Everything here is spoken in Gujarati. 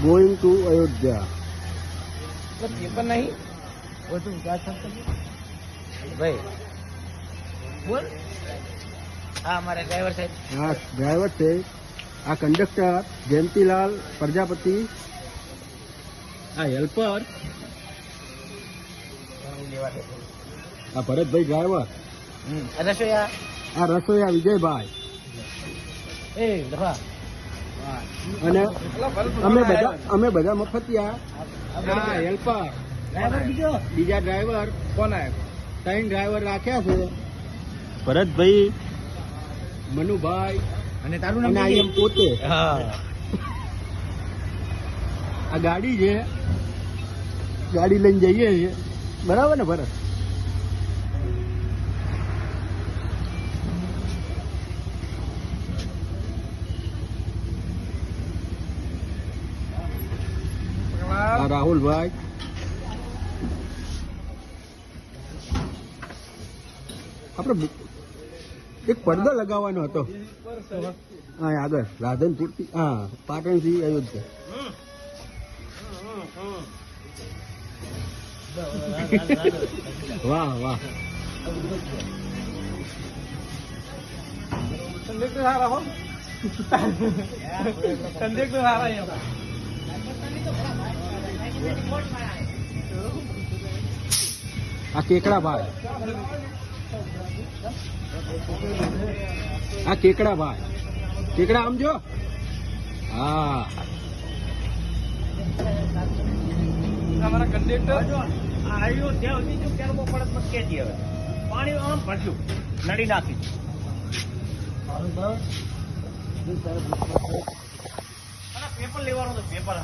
Going to Ayodhya. पेपर नहीं वो तुम क्या सकते भाई बोल। हाँ हमारे ड्राइवर साहब। हाँ ड्राइवर से आ कंडक्टर जयंतीलाल प्रजापति, आ हेल्पर आ भरत भाई ड्राइवर, रसोया आ रसोया विजय भाई ए दफा અને અમે બધા મફતિયા। આ હેલ્પર ड्राइवर बीजो બીજા ડ્રાઈવર कौन है 3 ડ્રાઈવર રાખ્યા છે, ભરતભાઈ, મનુભાઈ અને તારું અને નામ આ એમ પોતે। હા આ ગાડી છે, ગાડી લઈને જઈએ છીએ, બરાબર ને ભરત? આ રાહુલભાઈ, આપણે એક પડદો લગાવવાનો હતો હા આગળ રાધનપુરથી, હા પાટણથી અયોધ્યા। વાહ વાહ, कंडक्टर आ रहा हो कंडक्टर आ रहा है આ કેકડાભાઈ, આ કેકડાભાઈ, કેકડા આમ જો, હા हमारा कंडक्टर आयो ત્યાં સુધી જો કેરમો પડત મત કેતી હવે પાણી આમ ભરજો નડી નાખી પેપર લેવાનો તો પેપર